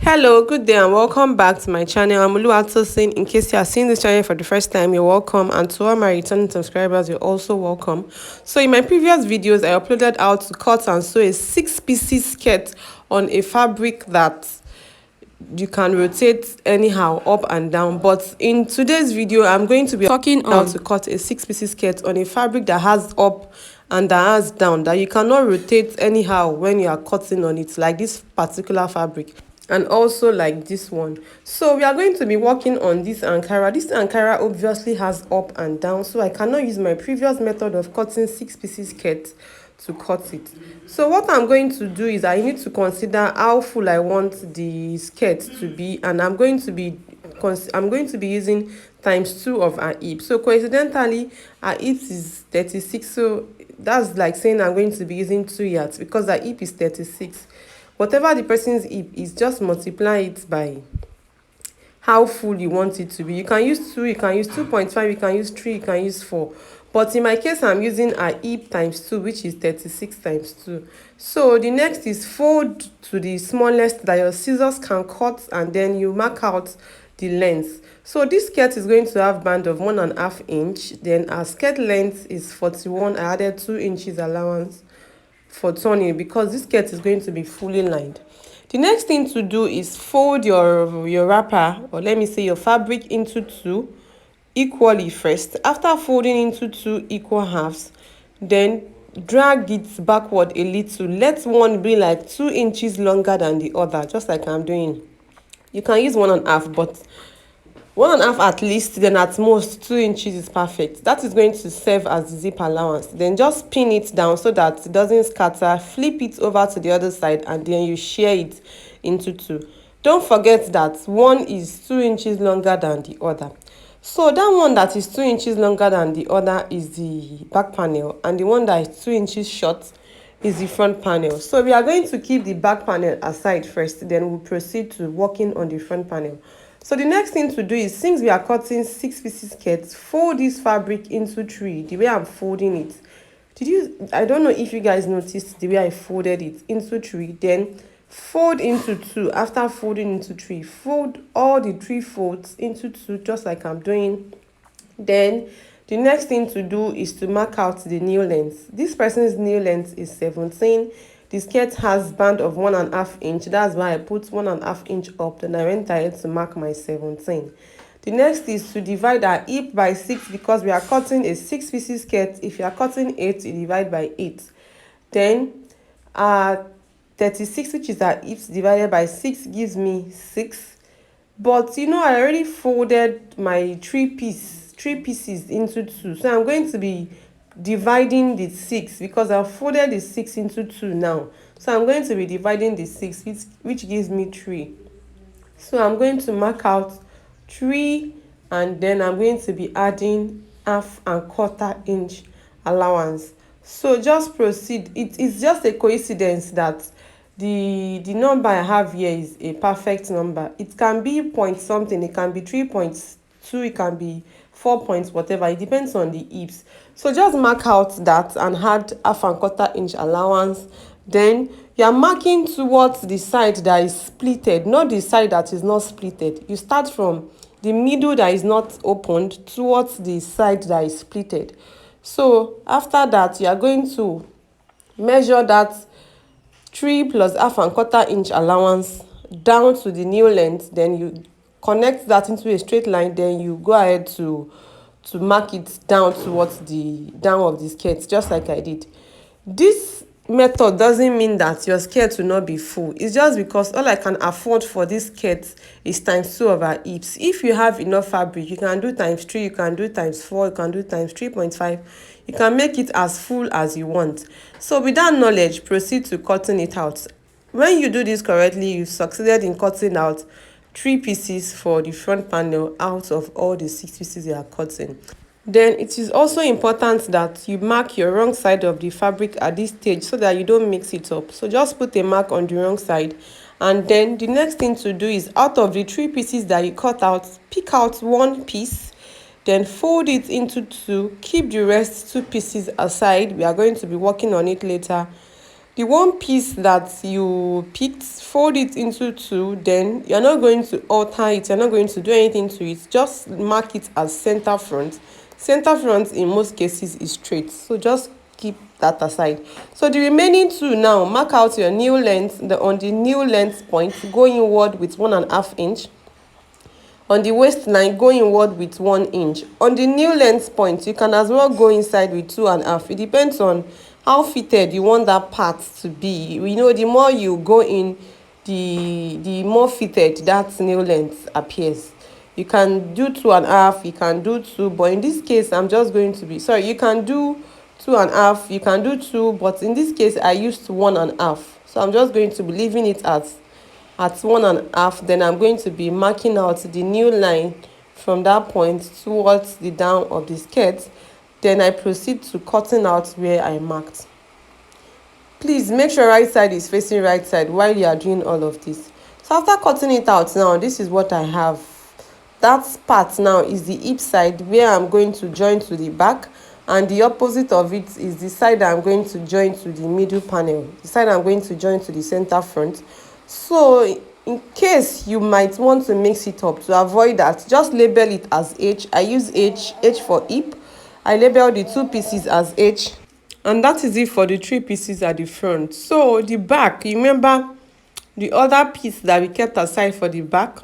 Hello, good day, and welcome back to my channel. I'm Oluwatosin. In case you are seeing this channel for the first time, you're welcome, and to all my returning subscribers, you're also welcome. So, in my previous videos, I uploaded how to cut and sew a six-piece skirt on a fabric that you can rotate anyhow up and down. But in today's video, I'm going to be talking on how to cut a six-piece skirt on a fabric that has up and that has down, that you cannot rotate anyhow when you are cutting on it, like this particular fabric, and also like this one. So we are going to be working on this Ankara obviously has up and down, so I cannot use my previous method of cutting six-piece skirt to cut it. So what I'm going to do is I need to consider how full I want the skirt to be, and I'm going to be using times 2 of her hip. So coincidentally, her hip is 36, so that's like saying I'm going to be using 2 yards because her hip is 36. Whatever the person's hip is, just multiply it by how full you want it to be. You can use 2, you can use 2.5, you can use 3, you can use 4. But in my case, I'm using a hip times 2, which is 36 times 2. So the next is fold to the smallest that your scissors can cut, and then you mark out the length. So this skirt is going to have band of 1.5 inch. Then our skirt length is 41. I added 2 inches allowance for turning because this skirt is going to be fully lined. The next thing to do is fold your wrapper, or let me say your fabric, into 2 equally first. After folding into 2 equal halves, then drag it backward a little. Let one be like 2 inches longer than the other, just like I'm doing. You can use 1.5, but 1.5 at least, then at most 2 inches is perfect. That is going to serve as the zip allowance. Then just pin it down so that it doesn't scatter. Flip it over to the other side, and then you shear it into 2. Don't forget that one is 2 inches longer than the other. So that one that is 2 inches longer than the other is the back panel, and the one that is 2 inches short is the front panel. So we are going to keep the back panel aside first, then we'll proceed to working on the front panel. So the next thing to do is, since we are cutting 6-piece skirts, fold this fabric into 3, the way I'm folding it. I don't know if you guys noticed the way I folded it into 3, then fold into 2. After folding into 3, fold all the 3 folds into 2, just like I'm doing. Then the next thing to do is to mark out the nail length. This person's nail length is 17. The skirt has band of 1.5 inch. That's why I put 1.5 inch up. Then I went ahead to mark my 17. The next is to divide our hip by 6 because we are cutting a 6-piece skirt. If you are cutting 8, you divide by 8. Then 36, which is our hips, divided by 6 gives me 6. But I already folded my 3 pieces into 2. So I'm going to be dividing the 6 because I've folded the 6 into 2 now. So I'm going to be dividing the 6, which gives me 3. So I'm going to mark out 3, and then I'm going to be adding 1/4 inch allowance. So just proceed. It is just a coincidence that the number I have here is a perfect number. It can be point something, it can be 3.2, it can be 4 points, whatever. It depends on the hips. So just mark out that and add 1/4 inch allowance. Then you are marking towards the side that is splitted, not the side that is not splitted. You start from the middle that is not opened towards the side that is splitted. So after that, you are going to measure that 3 plus 1/4 inch allowance down to the nail length. Then you connect that into a straight line. Then you go ahead to mark it down towards the down of the skirt, just like I did. This method doesn't mean that your skirt will not be full. It's just because all I can afford for this skirt is times 2 of our hips. If you have enough fabric, you can do times 3, you can do times 4, you can do times 3.5. You can make it as full as you want. So with that knowledge, proceed to cutting it out. When you do this correctly, you've succeeded in cutting out 3 pieces for the front panel out of all the 6 pieces you are cutting. Then it is also important that you mark your wrong side of the fabric at this stage so that you don't mix it up. So just put a mark on the wrong side, and then the next thing to do is, out of the 3 pieces that you cut out, pick out 1 piece, then fold it into 2. Keep the rest 2 pieces aside. We are going to be working on it later. The one piece that you picked, fold it into two, then you're not going to alter it, you're not going to do anything to it, just mark it as center front. Center front in most cases is straight, so just keep that aside. So the remaining two now, mark out your new length. On the new length point, go inward with 1.5 inch. On the waistline, go inward with 1 inch. On the new length point, you can as well go inside with 2.5. It depends on how fitted you want that part to be. You know, the more you go in, the more fitted that new length appears. You can do 2.5, you can do 2, but in this case, I'm just going to be, sorry, you can do 2.5, you can do 2, but in this case, I used 1.5. So I'm just going to be leaving it at 1.5. Then I'm going to be marking out the new line from that point towards the down of the skirt. Then I proceed to cutting out where I marked. Please make sure right side is facing right side while you are doing all of this. So after cutting it out now, this is what I have. That part now is the hip side where I'm going to join to the back, and the opposite of it is the side I'm going to join to the middle panel, the side I'm going to join to the center front. So in case you might want to mix it up, to avoid that, just label it as H. I use H for hip. I label the two pieces as H, and that is it for the 3 pieces at the front. So the back, you remember the other piece that we kept aside for the back,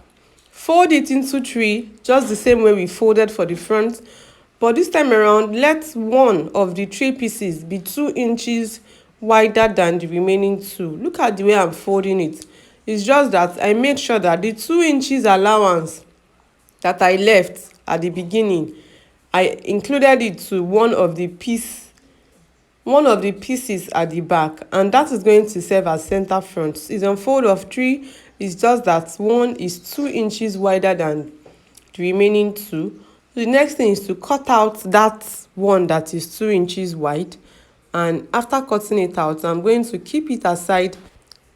fold it into 3, just the same way we folded for the front, but this time around let one of the 3 pieces be 2 inches wider than the remaining 2. Look at the way I'm folding it. It's just that I made sure that the 2 inches allowance that I left at the beginning, I included it to one of the pieces at the back, and that is going to serve as center front. It's on fold of 3. It's just that one is 2 inches wider than the remaining 2. The next thing is to cut out that one that is 2 inches wide, and after cutting it out, I'm going to keep it aside.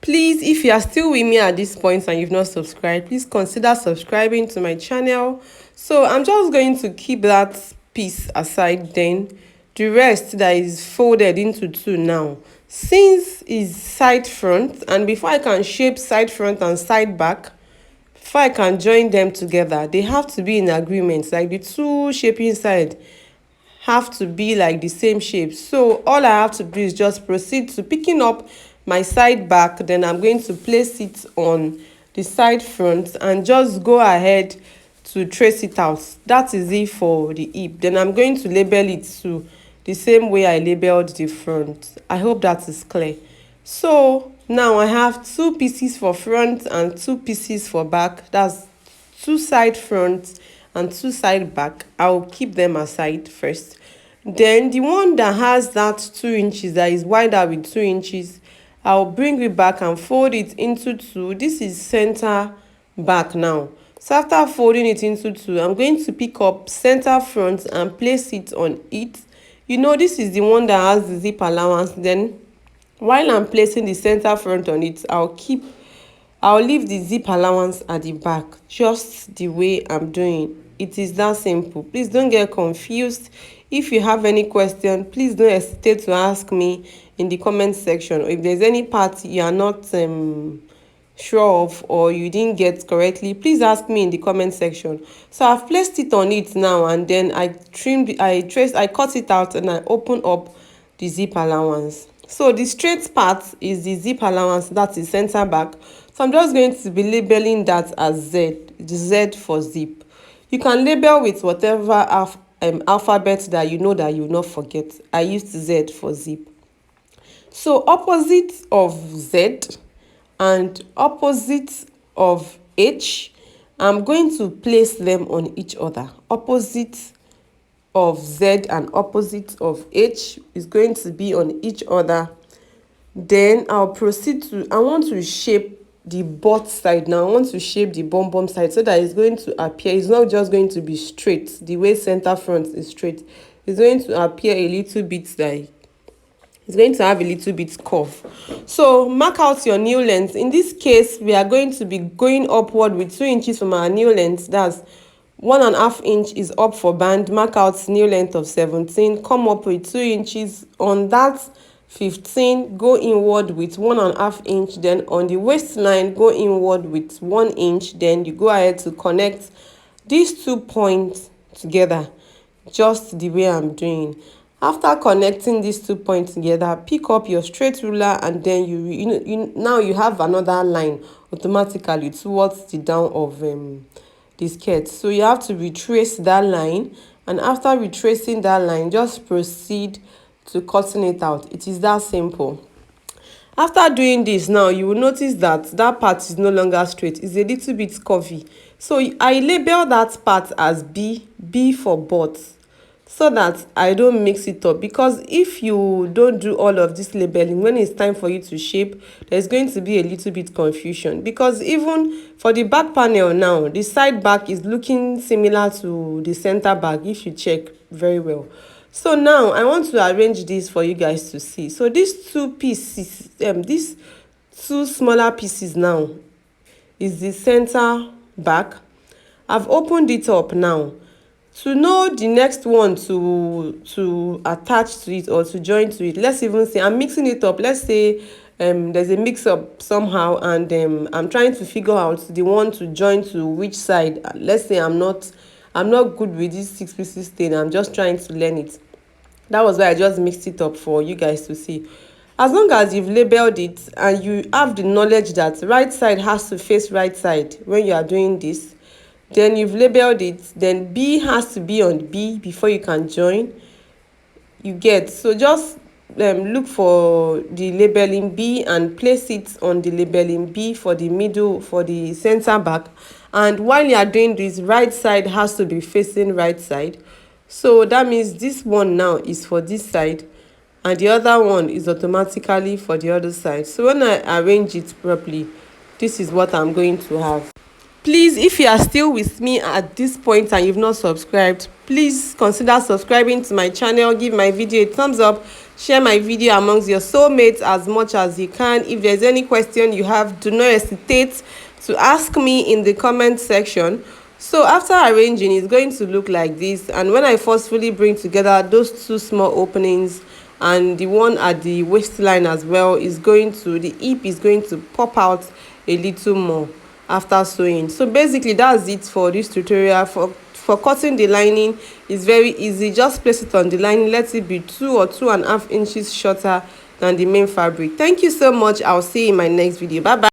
Please, if you are still with me at this point and you've not subscribed, please consider subscribing to my channel. So I'm just going to keep that piece aside. Then the rest that is folded into 2 now, since is side front, and before I can shape side front and side back, before I can join them together, they have to be in agreement. Like the 2 shaping side have to be like the same shape. So all I have to do is just proceed to picking up my side back, then I'm going to place it on the side front and just go ahead to trace it out. That is it for the hip. Then I'm going to label it to the same way I labeled the front. I hope that is clear. So now I have 2 pieces for front and 2 pieces for back. That's 2 side front and 2 side back. I'll keep them aside first. Then the one that has that 2 inches, that is wider with 2 inches, I'll bring it back and fold it into 2. This is center back now. So after folding it into 2, I'm going to pick up center front and place it on it. You know, this is the one that has the zip allowance. Then while I'm placing the center front on it, I'll leave the zip allowance at the back, just the way I'm doing. It is that simple. Please don't get confused. If you have any question, please don't hesitate to ask me in the comment section. Or if there's any part you are not sure of or you didn't get correctly, please ask me in the comment section. So I've placed it on it now, and then I cut it out, and I open up the zip allowance. So the straight part is the zip allowance, that is center back. So I'm just going to be labeling that as Z, the Z for zip. You can label with whatever alphabet that you know that you will not forget. I used Z for zip. So opposite of Z and opposite of H, I'm going to place them on each other. Opposite of Z and opposite of H is going to be on each other. Then I'll proceed to, I want to shape the butt side now. I want to shape the bum side so that it's going to appear, it's not just going to be straight the way center front is straight. It's going to appear a little bit like, it's going to have a little bit curve. So mark out your new length. In this case, we are going to be going upward with 2 inches from our new length. That's 1.5 inch is up for band. Mark out new length of 17. Come up with 2 inches on that 15, go inward with 1.5 inch, then on the waistline go inward with 1 inch, then you go ahead to connect these 2 points together just the way I'm doing. After connecting these 2 points together, pick up your straight ruler, and then now you have another line automatically towards the down of the skirt. So you have to retrace that line, and after retracing that line, just proceed to cutting it out. It is that simple. After doing this, now you will notice that that part is no longer straight, it's a little bit curvy. So I label that part as B for butt, so that I don't mix it up, because if you don't do all of this labeling, when it's time for you to shape, there's going to be a little bit confusion. Because even for the back panel now, the side back is looking similar to the center back if you check very well. So now I want to arrange this for you guys to see. So these two pieces, these two smaller pieces now is the center back. I've opened it up now. To know the next one to attach to it or to join to it, let's even say I'm mixing it up. Let's say there's a mix up somehow, and I'm trying to figure out the one to join to which side. Let's say I'm not good with this 6 pieces thing. I'm just trying to learn it. That was why I just mixed it up for you guys to see. As long as you've labeled it and you have the knowledge that right side has to face right side when you are doing this, then you've labeled it, then B has to be on B before you can join. You get, so just look for the labeling B and place it on the labeling B for the middle, for the center back. And while you are doing this, right side has to be facing right side. So that means this one now is for this side, and the other one is automatically for the other side. So when I arrange it properly, this is what I'm going to have. Please, if you are still with me at this point and you've not subscribed, please consider subscribing to my channel. Give my video a thumbs up, share my video amongst your soulmates as much as you can. If there's any question you have, do not hesitate to ask me in the comment section. So after arranging, it's going to look like this, and when I forcefully bring together those 2 small openings and the one at the waistline as well, is going to, the hip is going to pop out a little more after sewing. So basically that's it for this tutorial. For cutting the lining, is very easy. Just place it on the lining, let it be 2 or 2.5 inches shorter than the main fabric. Thank you so much. I'll see you in my next video. Bye bye.